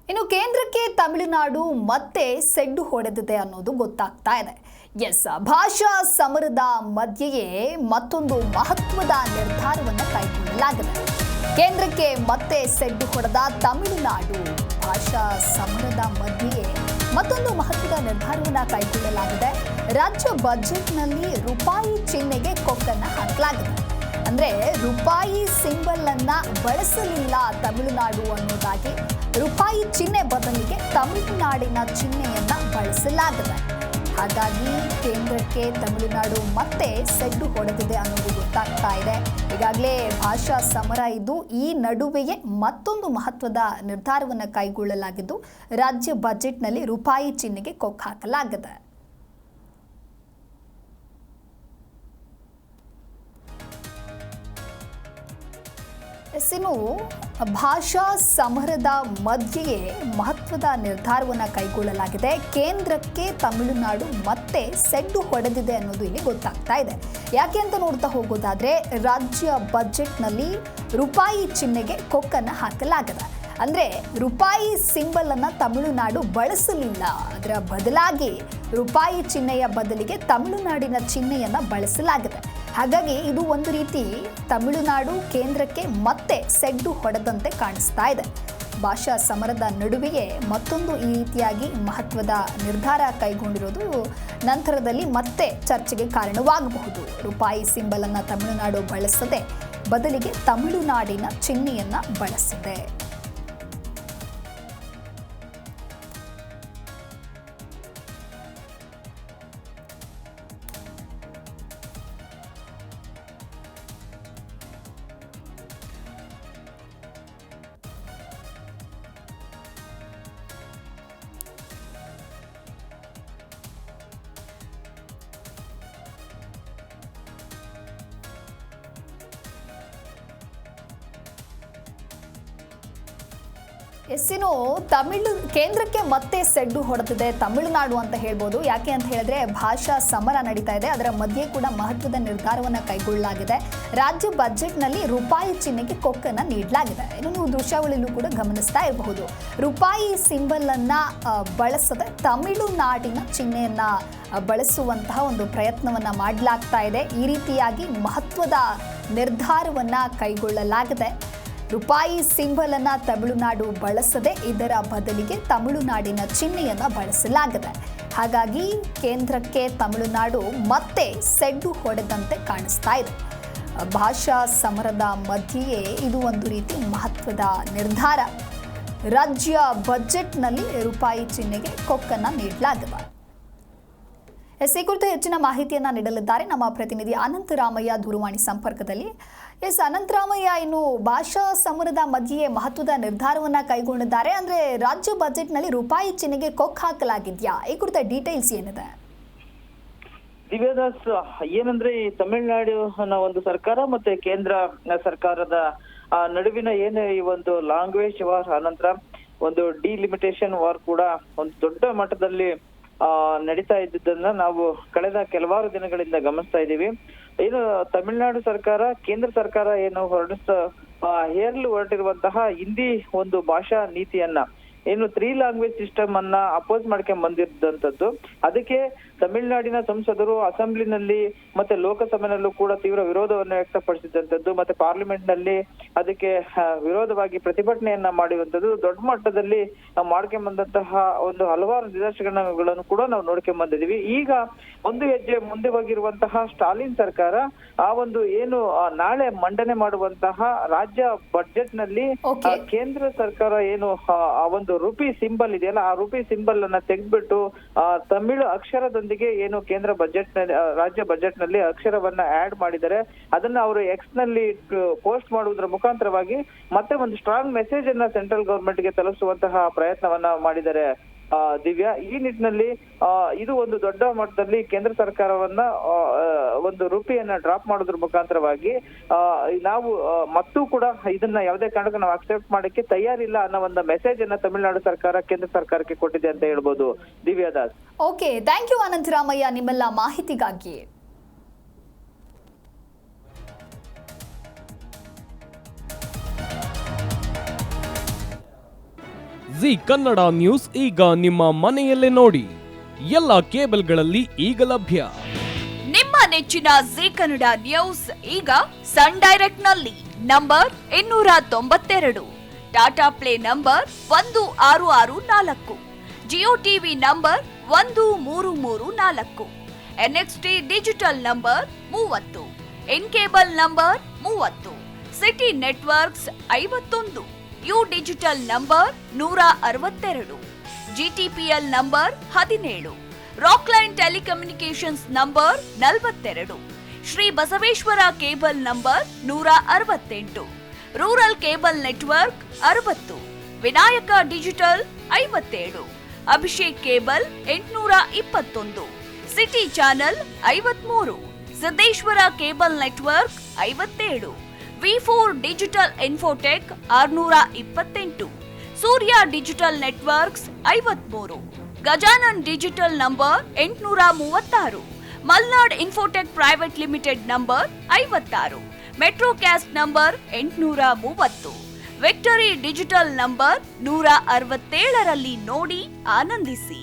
ಇನ್ನು ಕೇಂದ್ರಕ್ಕೆ ತಮಿಳುನಾಡು ಮತ್ತೆ ಸೆಡ್ಡು ಹೊಡೆದಿದೆ ಅನ್ನೋದು ಗೊತ್ತಾಗ್ತಾ ಇದೆ. ಭಾಷಾ ಸಮರದ ಮಧ್ಯೆಯೇ ಮತ್ತೊಂದು ಮಹತ್ವದ ನಿರ್ಧಾರವನ್ನು ಕೈಗೊಳ್ಳಲಾಗಿದೆ. ಕೇಂದ್ರಕ್ಕೆ ಮತ್ತೆ ಸೆಡ್ಡು ಹೊಡೆದ ತಮಿಳುನಾಡು. ಭಾಷಾ ಸಮರದ ಮಧ್ಯೆಯೇ ಮತ್ತೊಂದು ಮಹತ್ವದ ನಿರ್ಧಾರವನ್ನು ಕೈಗೊಳ್ಳಲಾಗಿದೆ. ರಾಜ್ಯ ಬಜೆಟ್ನಲ್ಲಿ ರೂಪಾಯಿ ಚಿಹ್ನೆಗೆ ಕೊಕ್ಕನ್ನು ಹಾಕಲಾಗಿದೆ. ಅಂದ್ರೆ ರೂಪಾಯಿ ಸಿಂಬಲ್ ಅನ್ನ ಬಳಸಲಿಲ್ಲ ತಮಿಳುನಾಡು ಅನ್ನೋದಾಗಿ ರೂಪಾಯಿ ಚಿಹ್ನೆ ಬದಲಿಗೆ ತಮಿಳುನಾಡಿನ ಚಿಹ್ನೆಯನ್ನ ಬಳಸಲಾಗಿದೆ. ಹಾಗಾಗಿ ಕೇಂದ್ರಕ್ಕೆ ತಮಿಳುನಾಡು ಮತ್ತೆ ಸೆಡ್ಡು ಹೊಡೆದಿದೆ ಅನ್ನೋದು ಗೊತ್ತಾಗ್ತಾ ಇದೆ. ಈಗಾಗಲೇ ಭಾಷಾ ಸಮರ ಇದ್ದು ಈ ನಡುವೆಯೇ ಮತ್ತೊಂದು ಮಹತ್ವದ ನಿರ್ಧಾರವನ್ನು ಕೈಗೊಳ್ಳಲಾಗಿದ್ದು ರಾಜ್ಯ ಬಜೆಟ್ನಲ್ಲಿ ರೂಪಾಯಿ ಚಿಹ್ನೆಗೆ ಕೊಕ್ಕ ಹಾಕಲಾಗಿದೆ. ಇನ್ನು ಭಾಷಾ ಸಮರದ ಮಧ್ಯೆಯೇ ಮಹತ್ವದ ನಿರ್ಧಾರವನ್ನು ಕೈಗೊಳ್ಳಲಾಗಿದೆ. ಕೇಂದ್ರಕ್ಕೆ ತಮಿಳುನಾಡು ಮತ್ತೆ ಸೆಡ್ಡು ಹೊಡೆದಿದೆ ಅನ್ನೋದು ಇಲ್ಲಿ ಗೊತ್ತಾಗ್ತಾ ಇದೆ. ಯಾಕೆ ಅಂತ ನೋಡ್ತಾ ಹೋಗೋದಾದ್ರೆ ರಾಜ್ಯ ಬಜೆಟ್ನಲ್ಲಿ ರೂಪಾಯಿ ಚಿಹ್ನೆಗೆ ಕೊಕ್ಕನ್ನು ಹಾಕಲಾಗಿದೆ. ಅಂದರೆ ರೂಪಾಯಿ ಸಿಂಬಲ್ ಅನ್ನು ತಮಿಳುನಾಡು ಬಳಸಲಿಲ್ಲ. ಅದರ ಬದಲಾಗಿ ರೂಪಾಯಿ ಚಿಹ್ನೆಯ ಬದಲಿಗೆ ತಮಿಳುನಾಡಿನ ಚಿಹ್ನೆಯನ್ನು ಬಳಸಲಾಗಿದೆ. ಹಾಗಾಗಿ ಇದು ಒಂದು ರೀತಿ ತಮಿಳುನಾಡು ಕೇಂದ್ರಕ್ಕೆ ಮತ್ತೆ ಸೆಡ್ಡು ಹೊಡೆದಂತೆ ಕಾಣಿಸ್ತಾ ಇದೆ. ಭಾಷಾ ಸಮರದ ನಡುವೆಯೇ ಮತ್ತೊಂದು ಈ ರೀತಿಯಾಗಿ ಮಹತ್ವದ ನಿರ್ಧಾರ ಕೈಗೊಂಡಿರೋದು ನಂತರದಲ್ಲಿ ಮತ್ತೆ ಚರ್ಚೆಗೆ ಕಾರಣವಾಗಬಹುದು. ರೂಪಾಯಿ ಸಿಂಬಲ್ ಅನ್ನು ತಮಿಳುನಾಡು ಬಳಸದೆ ಬದಲಿಗೆ ತಮಿಳುನಾಡಿನ ಚಿಹ್ನೆಯನ್ನು ಬಳಸಿದೆ. ಇನ್ನು ಕೇಂದ್ರಕ್ಕೆ ಮತ್ತೆ ಸೆಡ್ಡು ಹೊಡೆದಿದೆ ತಮಿಳುನಾಡು ಅಂತ ಹೇಳ್ಬೋದು. ಯಾಕೆ ಅಂತ ಹೇಳಿದ್ರೆ ಭಾಷಾ ಸಮರ ನಡೀತಾ ಇದೆ. ಅದರ ಮಧ್ಯೆ ಕೂಡ ಮಹತ್ವದ ನಿರ್ಧಾರವನ್ನು ಕೈಗೊಳ್ಳಲಾಗಿದೆ. ರಾಜ್ಯ ಬಜೆಟ್ನಲ್ಲಿ ರೂಪಾಯಿ ಚಿಹ್ನೆಗೆ ಕೊಕ್ಕನ್ನು ನೀಡಲಾಗಿದೆ. ಇನ್ನು ನೀವು ದೃಶ್ಯಾವಳಿಯಲ್ಲೂ ಕೂಡ ಗಮನಿಸ್ತಾ ಇರಬಹುದು. ರೂಪಾಯಿ ಸಿಂಬಲ್ ಅನ್ನ ಬಳಸದೆ ತಮಿಳುನಾಡಿನ ಚಿಹ್ನೆಯನ್ನ ಬಳಸುವಂತಹ ಒಂದು ಪ್ರಯತ್ನವನ್ನ ಮಾಡಲಾಗ್ತಾ ಇದೆ. ಈ ರೀತಿಯಾಗಿ ಮಹತ್ವದ ನಿರ್ಧಾರವನ್ನ ಕೈಗೊಳ್ಳಲಾಗಿದೆ. ರೂಪಾಯಿ ಸಿಂಬಲ್ ಅನ್ನ ತಮಿಳುನಾಡು ಬಳಸದೆ ಇದರ ಬದಲಿಗೆ ತಮಿಳುನಾಡಿನ ಚಿಹ್ನೆಯನ್ನು ಬಳಸಲಾಗಿದೆ. ಹಾಗಾಗಿ ಕೇಂದ್ರಕ್ಕೆ ತಮಿಳುನಾಡು ಮತ್ತೆ ಸೆಡ್ಡು ಹೊಡೆದಂತೆ ಕಾಣಿಸ್ತಾ ಇದೆ. ಭಾಷಾ ಸಮರದ ಮಧ್ಯೆಯೇ ಇದು ಒಂದು ರೀತಿ ಮಹತ್ವದ ನಿರ್ಧಾರ. ರಾಜ್ಯ ಬಜೆಟ್ನಲ್ಲಿ ರೂಪಾಯಿ ಚಿಹ್ನೆಗೆ ಕೊಕ್ಕನ್ನು ನೀಡಲಾಗಿದೆ. ಈ ಕುರಿತು ಹೆಚ್ಚಿನ ಮಾಹಿತಿಯನ್ನು ನೀಡಲಿದ್ದಾರೆ ನಮ್ಮ ಪ್ರತಿನಿಧಿ ಅನಂತರಾಮಯ್ಯ ದೂರವಾಣಿ ಸಂಪರ್ಕದಲ್ಲಿ. ಅನಂತರಾಮಯ್ಯ, ಇನ್ನು ಭಾಷಾ ಸಮರದ ಮಧ್ಯೆಯೇ ಮಹತ್ವದ ನಿರ್ಧಾರವನ್ನು ಕೈಗೊಂಡಿದ್ದಾರೆ. ಅಂದ್ರೆ ರಾಜ್ಯ ಬಜೆಟ್ನಲ್ಲಿ ರೂಪಾಯಿ ಚಿಹ್ನೆಗೆ ಕೊಕ್ಕ ಹಾಕಲಾಗಿದ್ಯಾ? ಈ ಕುರಿತ ಡೀಟೇಲ್ಸ್ ಏನಿದೆ? ದಿವ್ಯದಾಸ್, ಏನಂದ್ರೆ ಈ ತಮಿಳುನಾಡಿನ ಒಂದು ಸರ್ಕಾರ ಮತ್ತೆ ಕೇಂದ್ರ ಸರ್ಕಾರದ ನಡುವಿನ ಏನು ಈ ಒಂದು ಲ್ಯಾಂಗ್ವೇಜ್ ವಾರ್ ಅನಂತರ ಒಂದು ಡಿಲಿಮಿಟೇಷನ್ ವಾರ್ ಕೂಡ ಒಂದು ದೊಡ್ಡ ಮಟ್ಟದಲ್ಲಿ ನಡೀತಾ ಇದ್ದಿದ್ದನ್ನ ನಾವು ಕಳೆದ ಕೆಲವಾರು ದಿನಗಳಿಂದ ಗಮನಿಸ್ತಾ ಇದ್ದೀವಿ. ಏನು ತಮಿಳುನಾಡು ಸರ್ಕಾರ ಕೇಂದ್ರ ಸರ್ಕಾರ ಏನು ಹೇರಲು ಹೊರಟಿರುವಂತಹ ಹಿಂದಿ ಒಂದು ಭಾಷಾ ನೀತಿಯನ್ನ ಏನು 3 ಲ್ಯಾಂಗ್ವೇಜ್ ಸಿಸ್ಟಮ್ ಅನ್ನ ಅಪೋಸ್ ಮಾಡ್ಕೊಂಡ್ ಬಂದಿದ್ದಂಥದ್ದು. ಅದಕ್ಕೆ ತಮಿಳುನಾಡಿನ ಸಂಸದರು ಅಸೆಂಬ್ಲಿನಲ್ಲಿ ಮತ್ತೆ ಲೋಕಸಭೆನಲ್ಲೂ ಕೂಡ ತೀವ್ರ ವಿರೋಧವನ್ನು ವ್ಯಕ್ತಪಡಿಸಿದಂಥದ್ದು. ಮತ್ತೆ ಪಾರ್ಲಿಮೆಂಟ್ ನಲ್ಲಿ ಅದಕ್ಕೆ ವಿರೋಧವಾಗಿ ಪ್ರತಿಭಟನೆಯನ್ನ ಮಾಡಿರುವಂತದ್ದು. ದೊಡ್ಡ ಮಟ್ಟದಲ್ಲಿ ಮಾಡ್ಕೊಂಡ್ ಬಂದಂತಹ ಒಂದು ಹಲವಾರು ನಿದರ್ಶನಗಳನ್ನು ಕೂಡ ನಾವು ನೋಡ್ಕೊಂಡ್ ಬಂದಿದೀವಿ. ಈಗ ಒಂದು ಹೆಜ್ಜೆ ಮುಂದೆ ಹೋಗಿರುವಂತಹ ಸ್ಟಾಲಿನ್ ಸರ್ಕಾರ ಆ ಒಂದು ಏನು ನಾಳೆ ಮಂಡನೆ ಮಾಡುವಂತಹ ರಾಜ್ಯ ಬಜೆಟ್ ನಲ್ಲಿ ಕೇಂದ್ರ ಸರ್ಕಾರ ಏನು ಆ ಒಂದು ರೂಪಿ ಸಿಂಬಲ್ ಇದೆಯಲ್ಲ, ಆ ರೂಪಿ ಸಿಂಬಲ್ ಅನ್ನ ತೆಗೆದ್ಬಿಟ್ಟು ತಮಿಳು ಅಕ್ಷರದೊಂದಿಗೆ ಏನು ಕೇಂದ್ರ ಬಜೆಟ್ ನಲ್ಲಿ ರಾಜ್ಯ ಬಜೆಟ್ ನಲ್ಲಿ ಅಕ್ಷರವನ್ನ ಆಡ್ ಮಾಡಿದ್ದಾರೆ. ಅದನ್ನ ಅವರು ಎಕ್ಸ್ ನಲ್ಲಿ ಪೋಸ್ಟ್ ಮಾಡುವುದರ ಮುಖಾಂತರವಾಗಿ ಮತ್ತೆ ಒಂದು ಸ್ಟ್ರಾಂಗ್ ಮೆಸೇಜ್ ಅನ್ನ ಸೆಂಟ್ರಲ್ ಗವರ್ಮೆಂಟ್ ಗೆ ತಲುಪಿಸುವಂತಹ ಪ್ರಯತ್ನವನ್ನ ಮಾಡಿದ್ದಾರೆ. ದಿವ್ಯಾ, ಈ ನಿಟ್ಟಿನಲ್ಲಿ ಇದು ಒಂದು ದೊಡ್ಡ ಮಟ್ಟದಲ್ಲಿ ಕೇಂದ್ರ ಸರ್ಕಾರವನ್ನ ಒಂದು ರೂಪಿಯನ್ನ ಡ್ರಾಪ್ ಮಾಡೋದ್ರ ಮುಖಾಂತರವಾಗಿ ನಾವು ಮತ್ತೂ ಕೂಡ ಇದನ್ನ ಯಾವುದೇ ಕಾರಣಕ್ಕೂ ನಾವು ಅಕ್ಸೆಪ್ಟ್ ಮಾಡಕ್ಕೆ ತಯಾರಿಲ್ಲ ಅನ್ನೋ ಒಂದು ಮೆಸೇಜ್ ಅನ್ನ ತಮಿಳುನಾಡು ಸರ್ಕಾರ ಕೇಂದ್ರ ಸರ್ಕಾರಕ್ಕೆ ಕೊಟ್ಟಿದೆ ಅಂತ ಹೇಳ್ಬೋದು. ದಿವ್ಯಾದಾಸ್. ಓಕೆ, ಥ್ಯಾಂಕ್ ಯು ಅನಂತರಾಮಯ್ಯ ನಿಮ್ಮೆಲ್ಲ ಮಾಹಿತಿಗಾಗಿ. ಜಿ ಕನ್ನಡ ನ್ಯೂಸ್ ಈಗ ನಿಮ್ಮ ಮನೆಯಲ್ಲೇ ನೋಡಿ. ಎಲ್ಲ ಕೇಬಲ್ಗಳಲ್ಲಿ ಈಗ ಲಭ್ಯ. ನಿಮ್ಮ ನೆಚ್ಚಿನ ಜಿ ಕನ್ನಡ ನ್ಯೂಸ್ ಈಗ ಸನ್ ಡೈರೆಕ್ಟ್ ನಲ್ಲಿ number 292, Tata play number 1664, Jio TV number 1334, NXT digital number 30, N cable number 30, city networks 51, U digital number 162, GTPL number 17, Rockline telecommunications number 42, Shri Basaveshwara cable number 168, rural cable network 60, Vinayaka digital 57, Abhishek cable 821, city channel 53, Siddeshwara cable network 57, V4 digital Infotech 628, ಸೂರ್ಯ digital networks 53, Gajanan digital number 836, Malnad Infotech private limited number 56, Metrocast number 830, Victory Digital number 167ರಲ್ಲಿ ನೋಡಿ ಆನಂದಿಸಿ.